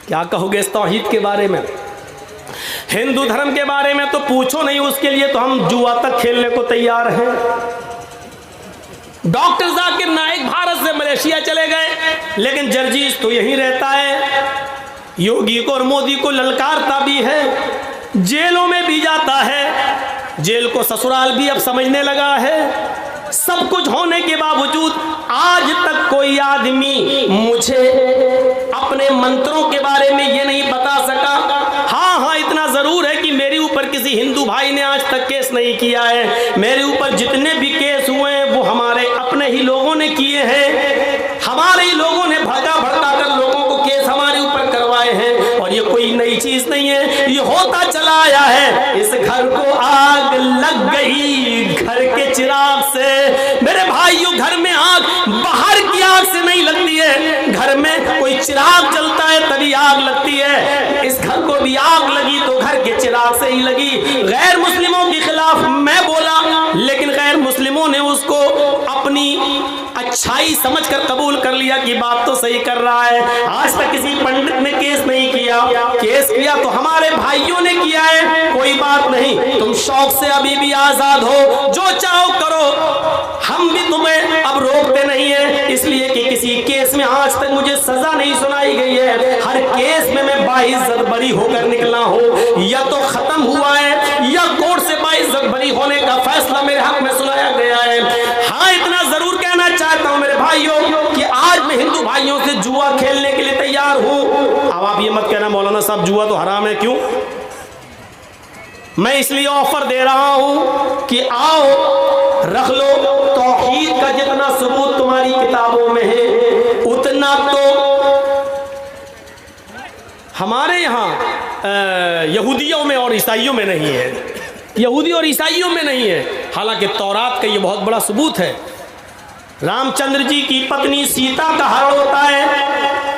क्या कहोगे इस तौहीद के बारे में? हिंदू धर्म के बारे में तो पूछो नहीं, उसके लिए तो हम जुआ तक खेलने को तैयार हैं। डॉक्टर जाकिर नाइक भारत से मलेशिया चले गए, लेकिन जर्जीश तो यहीं रहता है। योगी को और मोदी को ललकारता भी है, जेलों में भी जाता है, जेल को ससुराल भी अब समझने लगा है। सब कुछ होने के बावजूद आज तक कोई आदमी मुझे अपने मंत्रों के बारे में ये नहीं बता सका। हाँ, इतना जरूर है कि मेरे ऊपर किसी हिंदू भाई ने आज तक केस नहीं किया है। मेरे ऊपर जितने भी केस हुए हैं वो हमारे अपने ही लोगों ने किए हैं। हमारे ही लोगों ने भड़का भड़का कर लोगों को केस हमारे ऊपर करवाए हैं, और ये कोई नई चीज नहीं है, ये होता चला आया है। इस घर को आग लग गई घर के चिराग से। मेरे भाइयों, घर में आग बाहर की आग से नहीं लगती है, घर में कोई चिराग जलता है तभी आग लगती है। इस घर को भी आग लगी तो घर के चिराग से ही लगी। गैर मुस्लिमों के खिलाफ मैं बोला, लेकिन गैर मुस्लिमों ने उसको अपनी अच्छाई समझकर कबूल कर लिया कि बात तो सही कर रहा है। आज तक किसी पंडित ने केस नहीं किया, केस किया तो हमारे भाइयों ने किया है। कोई बात नहीं, तुम शौक से अभी भी आजाद हो, जो चाहो करो, हम भी तुम्हें अब रोकते नहीं है, इसलिए कि किसी केस में आज तक मुझे सजा नहीं सुनाई गई है। हर केस में मैं बाइज्जत बरी होकर निकला हूँ, या तो खत्म हुआ है या कोर्ट से बाइज्जत बरी होने का फैसला मेरे हक में सुनाया गया है। हाँ, इतना जरूर कहना चाहता हूँ मेरे भाइयों कि आज मैं हिंदू भाइयों से जुआ खेलने के लिए तैयार हूँ। अब आप ये मत कहना मौलाना साहब जुआ तो हराम है, क्यों? मैं इसलिए ऑफर दे रहा हूं कि आओ रख लो, तौहीद का जितना सबूत तुम्हारी किताबों में है उतना तो हमारे यहाँ यहूदियों में और ईसाइयों में नहीं है। यहूदी और ईसाइयों में नहीं है, हालांकि तौरात का ये बहुत बड़ा सबूत है। रामचंद्र जी की पत्नी सीता का हरण होता है।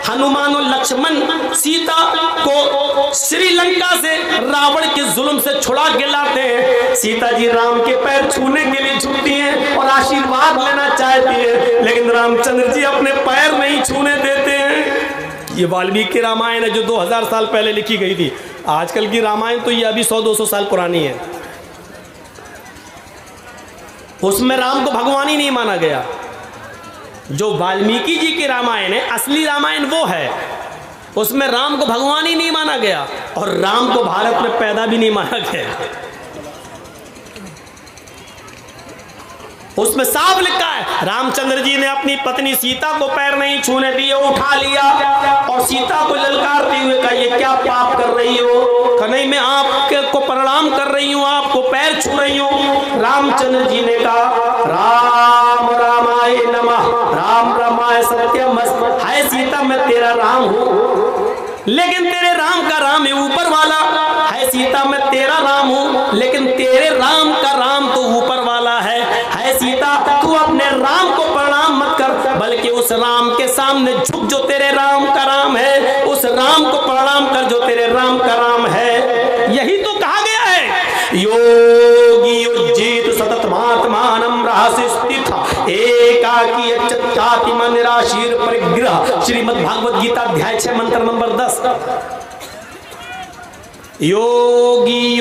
हनुमान और लक्ष्मण सीता को श्रीलंका से रावण के जुल्म से छुड़ा के लाते हैं। सीता जी राम के पैर छूने के लिए झुकती हैं और आशीर्वाद लेना चाहती है, लेकिन रामचंद्र जी अपने पैर नहीं छूने देते हैं। ये वाल्मीकि रामायण है जो 2000 साल पहले लिखी गई थी। आजकल की रामायण तो ये अभी 100-200 साल पुरानी है। उसमें राम को भगवान ही नहीं माना गया। जो वाल्मीकि जी की रामायण है, असली रामायण वो है, उसमें राम को भगवान ही नहीं माना गया और राम को भारत में पैदा भी नहीं माना गया। उसमें साफ लिखा है रामचंद्र जी ने अपनी पत्नी सीता को पैर नहीं छूने दिए, उठा लिया और सीता को ललकारते हुए कहा, ये क्या पाप कर रही हो? कहा नहीं, मैं आपको प्रणाम कर रही हूँ, आपको पैर छू रही हूँ। रामचंद्र जी ने कहा, राम रामाय नमः, राम रामाय सत्यमस्तु। हाय सीता, मैं तेरा राम हूँ, लेकिन तेरे राम का राम है ऊपर वाला। है सीता, मैं तेरा राम हूँ, लेकिन तेरे राम का राम तो ऊपर वाला है। है सीता, तू अपने राम को प्रणाम मत कर, बल्कि उस राम के सामने झुक जो तेरे राम का राम है, उस राम को प्रणाम कर जो तेरे राम का राम है। यही तो कहा गया है, योगी उज्जीत सतत महात्मानम रहस्य स्थित एकाकी अच्युताति मन निराशीर परिग्रह। श्रीमद् भागवत गीता अध्याय 6 मंत्र नंबर 10। योगी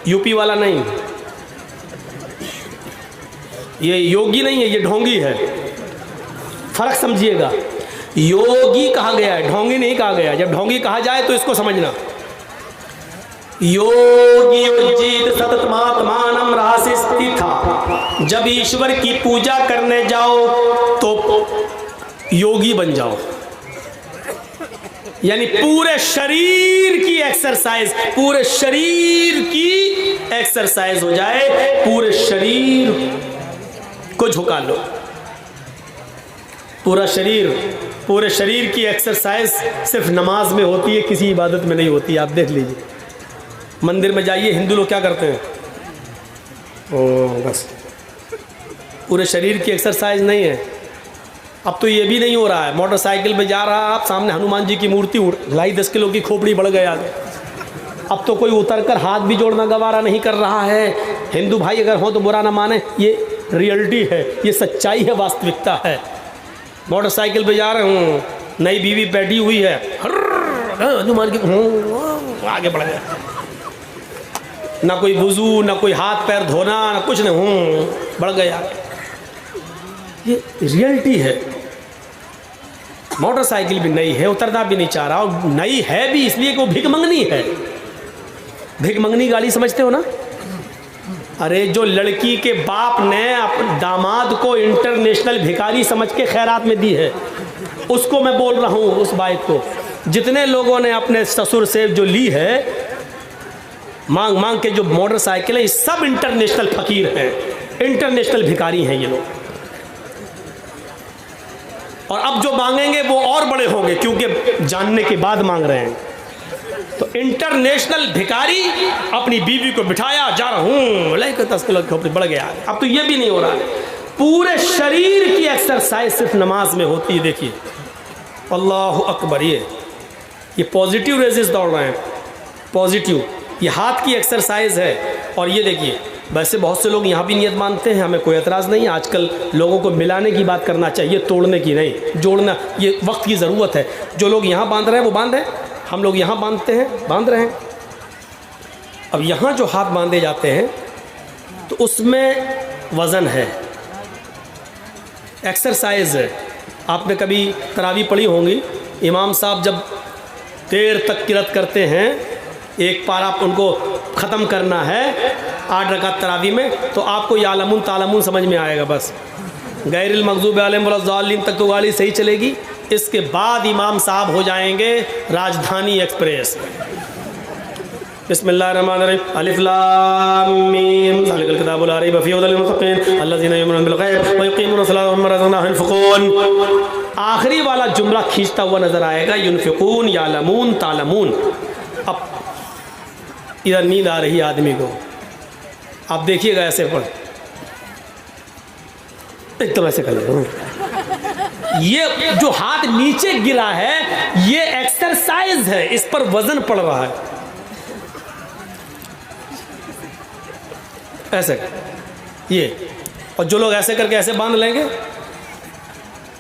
यूपी वाला नहीं, ये योगी नहीं है, ये ढोंगी है, फर्क समझिएगा। योगी कहा गया है, ढोंगी नहीं कहा गया। जब ढोंगी कहा जाए तो इसको समझना। योगी उज्जीत सतत महात्मानम रहस्य स्थित। जब ईश्वर की पूजा करने जाओ तो योगी बन जाओ, यानी पूरे शरीर की एक्सरसाइज, पूरे शरीर की एक्सरसाइज हो जाए, पूरे शरीर को झुका लो। पूरे शरीर की एक्सरसाइज सिर्फ नमाज में होती है, किसी इबादत में नहीं होती। आप देख लीजिए, मंदिर में जाइए, हिंदू लोग क्या करते हैं, ओ बस पूरे शरीर की एक्सरसाइज नहीं है। अब तो ये भी नहीं हो रहा है, मोटरसाइकिल पे जा रहा है आप, सामने हनुमान जी की मूर्ति, 2.5-10 किलो की खोपड़ी बढ़ गया। अब तो कोई उतरकर हाथ भी जोड़ना गवारा नहीं कर रहा है। हिंदू भाई अगर हो तो बुरा ना माने, ये रियलिटी है, ये सच्चाई है, वास्तविकता है। मोटरसाइकिल पे जा रहे हूँ, नई बीवी बैठी हुई है, हनुमान की आगे बढ़ गया, ना कोई वुजू, ना कोई हाथ पैर धोना, ना कुछ नहीं, बढ़ गया। ये रियलिटी है। मोटरसाइकिल भी नई है, उतरना भी नहीं चाह रहा, और नई है भी इसलिए कि वो भिख मंगनी है। भिख मंगनी गाड़ी समझते हो ना? अरे जो लड़की के बाप ने अपने दामाद को इंटरनेशनल भिखारी समझ के खैरात में दी है, उसको मैं बोल रहा हूँ, उस बात को। जितने लोगों ने अपने ससुर से जो ली है मांग मांग के, जो मोटरसाइकिल है, ये सब इंटरनेशनल फकीर हैं, इंटरनेशनल भिखारी हैं ये लोग। और अब जो मांगेंगे वो और बड़े होंगे, क्योंकि जानने के बाद मांग रहे हैं। तो इंटरनेशनल भिखारी अपनी बीवी को बिठाया, जा रहा हूँ, लेकर 10 किलो खोपड़ी बढ़ गया। अब तो ये भी नहीं हो रहा है। पूरे शरीर की एक्सरसाइज सिर्फ नमाज में होती है। देखिए, अल्लाह अकबर, ये पॉजिटिव रेजेस दौड़ रहे हैं, पॉजिटिव। ये हाथ की एक्सरसाइज है। और ये देखिए, वैसे बहुत से लोग यहाँ भी नियत मानते हैं, हमें कोई एतराज़ नहीं। आजकल लोगों को मिलाने की बात करना चाहिए, तोड़ने की नहीं, जोड़ना। ये वक्त की ज़रूरत है। जो लोग यहाँ बांध रहे हैं वो बांध रहे हैं, हम लोग यहाँ बांधते हैं, बांध रहे हैं। अब यहाँ जो हाथ बांधे जाते हैं तो उसमें वज़न है, एक्सरसाइज है। आपने कभी तरावी पढ़ी होंगी, इमाम साहब जब देर तक किरत करते हैं, एक पारा उनको ख़त्म करना है 8 रकात तरावी में, तो आपको यालमुन तालमुन समझ में आएगा। बस गैरिल मग़ज़ूबि अलैहिम वलज़्ज़ालिन तक तो गाड़ी सही चलेगी। इसके बाद इमाम साहब हो जाएंगे राजधानी एक्सप्रेस। बिस्मिल्लाहिर्रहमानिर्रहीम, अलिफ लाम मीम, ज़ालिकल किताबु ला रैब फ़ीहि हुदल लिल-मुत्तक़ीन अल्लज़ीना युमिनूना बिल ग़ैब व युक़ीमूना अस्सलाता व मिम्मा रज़क़नाहुम युनफ़िक़ून। आखिरी वाला जुमला खींचता हुआ नज़र आएगा, युनफ़िक़ून, यालमून, तालमून। अब इधर नींद आ रही है आदमी को, आप देखिएगा ऐसे पढ़, एकदम ऐसे कर लो। ये जो हाथ नीचे गिरा है ये एक्सरसाइज है, इस पर वजन पड़ रहा है। ऐसे ये, और जो लोग ऐसे करके ऐसे बांध लेंगे,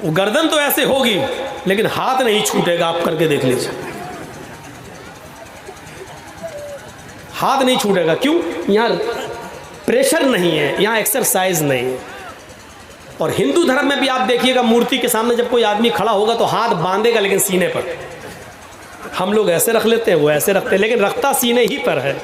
वो गर्दन तो ऐसे होगी लेकिन हाथ नहीं छूटेगा। आप करके देख लीजिए, हाथ नहीं छूटेगा। क्यों? यहाँ प्रेशर नहीं है, यहाँ एक्सरसाइज नहीं है। और हिंदू धर्म में भी आप देखिएगा, मूर्ति के सामने जब कोई आदमी खड़ा होगा तो हाथ बांधेगा लेकिन सीने पर। हम लोग ऐसे रख लेते हैं, वो ऐसे रखते हैं, लेकिन रखता सीने ही पर है।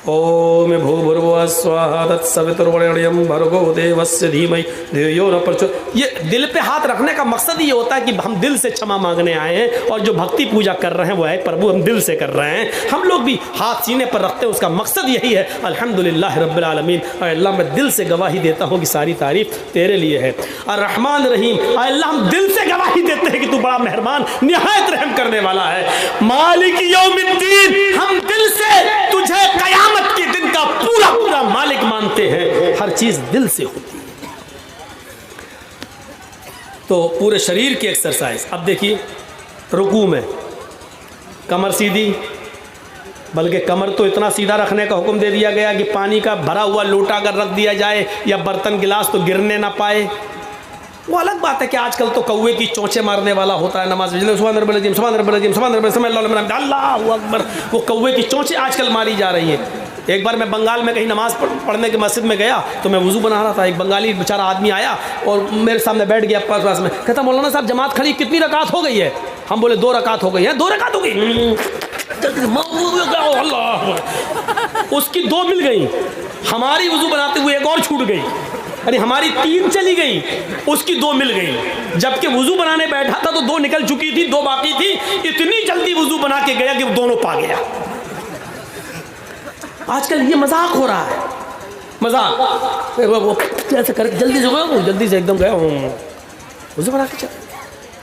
ओम भूर्भुवः स्वः तत्सवितुर्वरेण्यं भर्गो देवस्य धीमहि धियो यो न प्रचोदयात्। ये दिल पे हाथ रखने का मकसद ये होता है कि हम दिल से क्षमा मांगने आए हैं, और जो भक्ति पूजा कर रहे हैं वो है प्रभु, हम दिल से कर रहे हैं। हम लोग भी हाथ सीने पर रखते हैं, उसका मकसद यही है, अल्हम्दुलिल्लाह रब्बिल आलमीन, अल्लाह मैं दिल से गवाही देता हूँ कि सारी तारीफ तेरे लिए है। अर्रहमान रहीम, अल्लाह हम दिल से गवाही देते हैं कि तू बड़ा मेहरबान, निहायत रहम करने वाला है। मालिक यौमिद्दीन, हम दिल से तुझे कयामत के दिन का पूरा पूरा मालिक मानते हैं। हर चीज दिल से होती है। तो पूरे शरीर की एक्सरसाइज। अब देखिए, रुकू में कमर सीधी, बल्कि कमर तो इतना सीधा रखने का हुक्म दे दिया गया कि पानी का भरा हुआ लोटा अगर रख दिया जाए या बर्तन गिलास तो गिरने ना पाए। वो अलग बात है कि आजकल तो कौवे की चोंचे मारने वाला होता है नमाज में, अल्लाहु अकबर, वो कौवे की चोंचे आजकल मारी जा रही हैं। एक बार मैं बंगाल में कहीं नमाज पढ़ने के मस्जिद में गया तो मैं वुज़ू बना रहा था, एक बंगाली बेचारा आदमी आया और मेरे सामने बैठ गया पास में, कहता मौलाना साहब जमात खड़ी, कितनी रकात हो गई है? हम बोले 2 रकात हो गई है। 2 रकात हो गई? उसकी 2 मिल गई, हमारी वुज़ू बनाते हुए एक और छूट गई। अरे हमारी 3 चली गई, उसकी 2 मिल गई। जबकि वुज़ू बनाने बैठा था तो 2 निकल चुकी थी, 2 बाकी थी। इतनी जल्दी वुज़ू बना के गया कि वो दोनों पा गया। आजकल ये मजाक हो रहा है, मजाक। वो ऐसे करके जल्दी से गया, जल्दी से एकदम गया, वुज़ू बना के चल।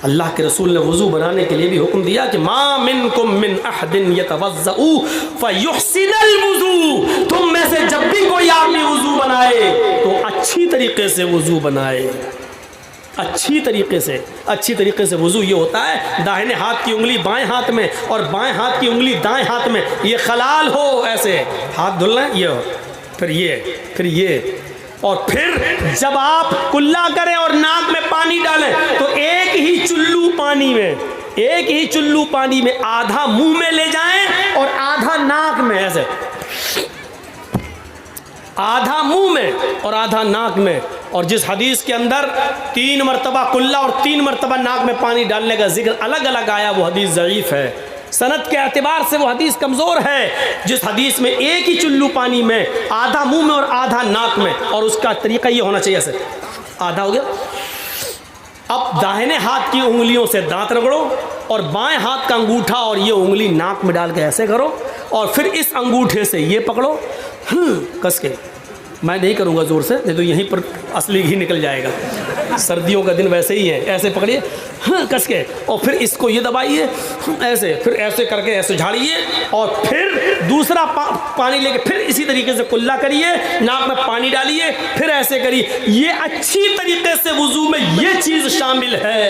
अल्लाह के रसूल ने वुज़ू बनाने के लिए भी हुक्म दिया कि मा मिनकुम मिन अहदिन यतवज़्ज़उ फयुहसिनुल वुज़ू, तुम में से जब भी कोई आदमी वुज़ू बनाए तो अच्छी तरीके से वुज़ू बनाए, अच्छी तरीके से वुज़ू ये होता है दाहिने हाथ की उंगली बाएं हाथ में और बाएं हाथ की उंगली दाएं हाथ में, ये खलाल हो, ऐसे हाथ धुलना, ये हो, फिर ये, और फिर जब आप कुल्ला करें और नाक में पानी डालें तो एक ही चुल्लू पानी में एक ही चुल्लू पानी में आधा मुंह में ले जाएं और आधा नाक में, ऐसे आधा मुंह में और आधा नाक में। और जिस हदीस के अंदर 3 मरतबा कुल्ला और 3 मरतबा नाक में पानी डालने का जिक्र अलग अलग आया, वो हदीस ज़ईफ़ है, सनद के एतबार से वो हदीस कमज़ोर है। जिस हदीस में एक ही चुल्लू पानी में आधा मुंह में और आधा नाक में, और उसका तरीका ये होना चाहिए, ऐसे आधा हो गया। अब दाहिने हाथ की उंगलियों से दांत रगड़ो और बाएं हाथ का अंगूठा और ये उंगली नाक में डाल के ऐसे करो, और फिर इस अंगूठे से ये पकड़ो कस के। मैं नहीं करूँगा ज़ोर से, नहीं तो यहीं पर असली घी निकल जाएगा। सर्दियों का दिन वैसे ही है, ऐसे पकड़िए कस के, और फिर इसको ये दबाइए ऐसे, फिर ऐसे करके ऐसे झाड़िए, और फिर दूसरा पानी लेके फिर इसी तरीके से कुल्ला करिए, नाक में पानी डालिए, फिर ऐसे करिए। ये अच्छी तरीके से वुज़ू में ये चीज़ शामिल है।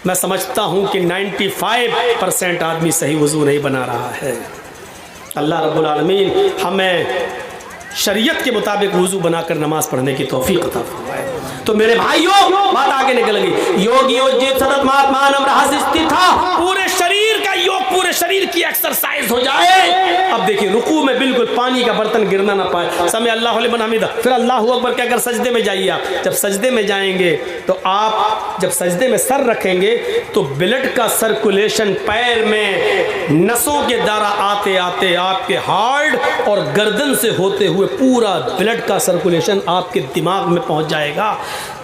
मैं समझता हूँ कि 95% आदमी सही वुज़ू नहीं बना रहा है। अल्लाह रब्बुल आलमीन हमें शरीयत के मुताबिक वुज़ू बनाकर नमाज पढ़ने की तौफीक अता फरमाए। तो मेरे भाइयों, बात आगे निकल गई। योग पूरे शरीर का योग, पूरे शरीर की एक्सरसाइज हो जाए। अब देखिए, रुकू में बिल्कुल पानी का बर्तन गिरना ना पाए, समय अल्लाहु लिमन हमीदा, फिर अल्लाहु अकबर कहकर सजदे में जाइए। आप जब सजदे में जाएंगे तो आप जब सजदे में सर रखेंगे तो ब्लड का सर्कुलेशन पैर में नसों के द्वारा आते आते आपके हार्ट और गर्दन से होते हुए पूरा ब्लड का सर्कुलेशन आपके दिमाग में पहुंच जाएगा।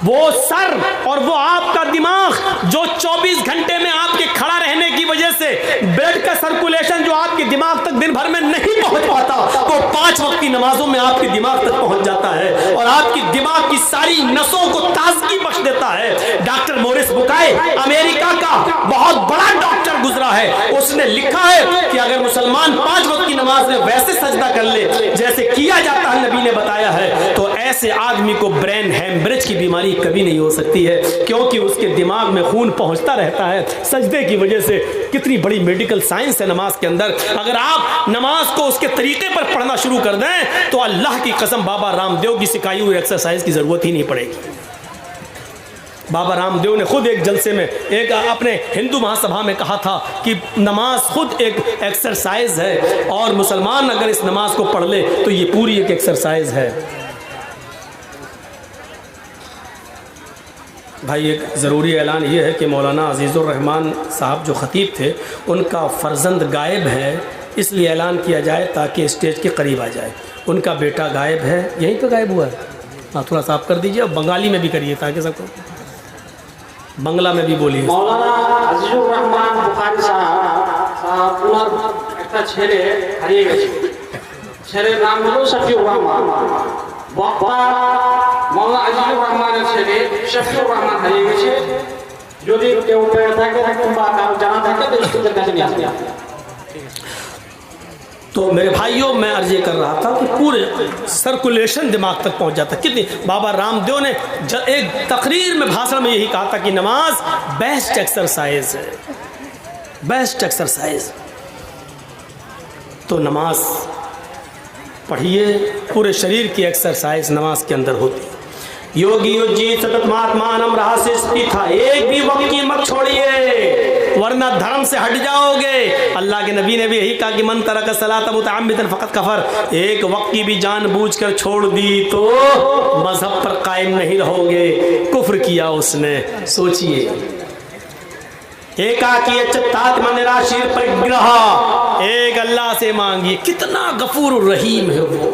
वो सर और वो आपका दिमाग जो 24 घंटे में आपके खड़ा रहने की वजह से ब्लड का सर्कुलेशन जो आपके दिमाग तक दिन भर में नहीं पहुंच पाता, वो 5 वक्त की नमाजों में आपके दिमाग तक पहुंच जाता है और आपकी दिमाग की सारी नसों को ताजगी बख्श देता है। डॉक्टर मोरिस बुकाय, अमेरिका का बहुत बड़ा डॉक्टर गुजरा है, उसने लिखा है कि अगर मुसलमान 5 वक्त की नमाज में वैसे सजदा कर ले जैसे किया जाता है, नबी ने बताया है, तो ऐसे आदमी को ब्रेन हेमरेज की बीमारी कभी नहीं हो सकती है, क्योंकि उसके दिमाग में खून पहुंचता रहता है सजदे की वजह से। कितनी बड़ी मेडिकल साइंस है नमाज के अंदर। अगर आप नमाज को उसके तरीके पर पढ़ना शुरू कर दें तो अल्लाह की कसम बाबा रामदेव की सिखाई हुई एक्सरसाइज की जरूरत ही नहीं पड़ेगी। बाबा रामदेव ने खुद एक जलसे में, एक अपने हिंदू महासभा में कहा था कि नमाज खुद एक एक्सरसाइज है और मुसलमान अगर इस नमाज को पढ़ ले तो ये पूरी एक एक्सरसाइज है। भाई, एक ज़रूरी ऐलान ये है कि मौलाना अजीज़ुर रहमान साहब जो ख़तीब थे, उनका फ़र्जंद गायब है, इसलिए ऐलान किया जाए ताकि स्टेज के करीब आ जाए। उनका बेटा गायब है, यहीं तो गायब हुआ है। हाँ, थोड़ा साफ कर दीजिए और बंगाली में भी करिए ताकि सबको, बांग्ला में भी बोलिए। मौलाना अजीजुर रहमान बुखारी साहब उनार একটা ছেলে হারিয়ে গেছে, ছেলের নাম হলো শফিউর রহমান। বাবা মৌলানা আজিজুর রহমানের ছেলে শফিউর রহমান হারিয়ে গেছে। যদি কেউ পেয়ে থাকে কিংবা কারো জানা থাকে তো স্কুলের কাছে নিয়ে আসবে। तो मेरे भाइयों, मैं अर्ज कर रहा था कि पूरे सर्कुलेशन दिमाग तक पहुंच जाता। कितनी बाबा रामदेव ने एक तकरीर में, भाषण में यही कहा था कि नमाज बेस्ट एक्सरसाइज है, बेस्ट एक्सरसाइज। तो नमाज पढ़िए, पूरे शरीर की एक्सरसाइज नमाज के अंदर होती है। योगी जी सतत महात्मानम रहस्य था, एक भी वक्त की मत छोड़िए वरना धर्म से हट जाओगे। अल्लाह के नबी ने भी यही कहा कि मन तरक सलात मुतअम्मिदन फकत कफर, एक वक्त की भी जानबूझकर छोड़ दी तो मजहब पर कायम नहीं रहोगे, कुफ्र किया उसने। सोचिए, एकाकी चित्तात्मा निराशीर परिग्रह, एक अल्लाह से मांगिए, कितना गफूर रहीम है वो।